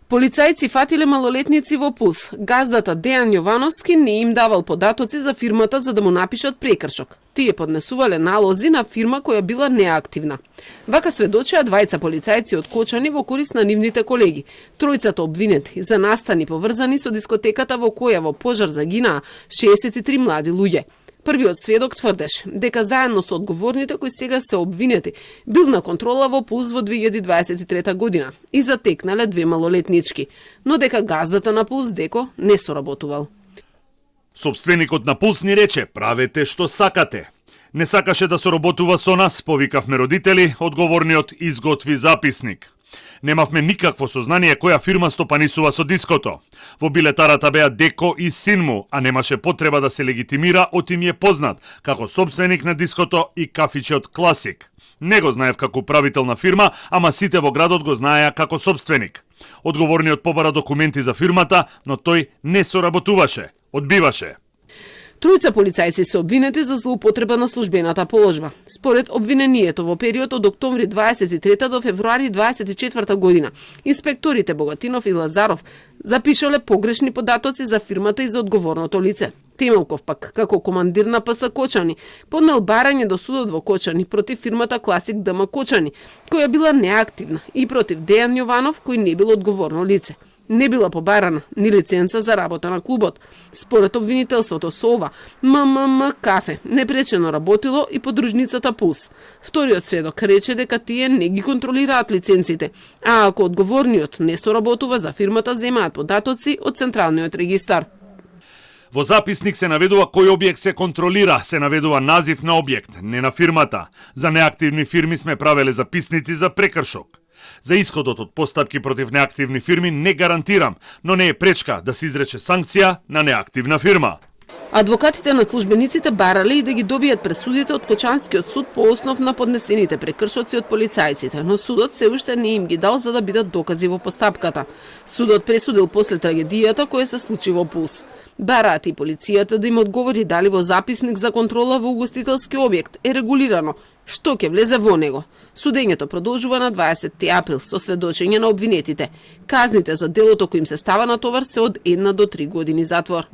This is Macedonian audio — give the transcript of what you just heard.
Полицајци фатиле малолетници во Пулс. Газдата Дејан Јовановски не им давал податоци за фирмата за да му напишат прекршок. Тие поднесувале налози на фирма која била неактивна. Вака сведочеа двајца полицајци од Кочани во корист на нивните колеги. Тројцата обвинети за настани поврзани со дискотеката во која во пожар загинаа 63 млади луѓе. Првиот сведок тврдеше дека заедно со одговорните кои сега се обвинети бил на контрола во Пулс во 2023 година и затекнале 2 малолетнички, но дека газдата на Пулс Деко не соработувал. Собственикот на Пулс ни рече: правете што сакате. Не сакаше да соработува со нас, повикавме родители, одговорниот изготви записник. Немавме никакво сознание која фирма стопанисува со диското. Во билетарата беа Деко и син му, а немаше потреба да се легитимира, отим е познат како собственик на диското и кафичот Класик. Не го знаев како управител на фирма, ама сите во градот го знаеа како собственик. Одговорниот побара документи за фирмата, но тој не соработуваше, одбиваше. Тројца полицајци се обвинети за злоупотреба на службената положба. Според обвинението во период од октомври 23 до февруари 24 година, инспекторите Богатинов и Лазаров запишале погрешни податоци за фирмата и за одговорното лице. Темелков пак, како командир на ПС Кочани, поднел барање до судот во Кочани против фирмата Класик ДМ Кочани, која била неактивна, и против Дејан Јованов, кој не бил одговорно лице. Не била побарана ни лиценца за работа на клубот. Според обвинителството со ова, МММ кафе непречено работило и подружницата Пулс. Вториот сведок рече дека тие не ги контролираат лиценците, а ако одговорниот не соработува за фирмата, земаат податоци од Централниот регистар. Во записник се наведува кој објект се контролира, се наведува назив на објект, не на фирмата. За неактивни фирми сме правеле записници за прекршок. За исходот од постапки против неактивни фирми не гарантирам, но не е пречка да се изрече санкција на неактивна фирма. Адвокатите на службениците барале и да ги добијат пресудите од Кочанскиот суд по основ на поднесените прекршоци од полицајците, но судот се уште не им ги дал за да бидат докази во постапката. Судот пресудил после трагедијата која се случи во Пулс. Бараат и полицијата да им одговори дали во записник за контрола во угостителски објект е регулирано што ќе влезе во него. Судењето продолжува на 20 април со сведочење на обвинетите. Казните за делото кој им се става на товар се од 1 до 3 години затвор.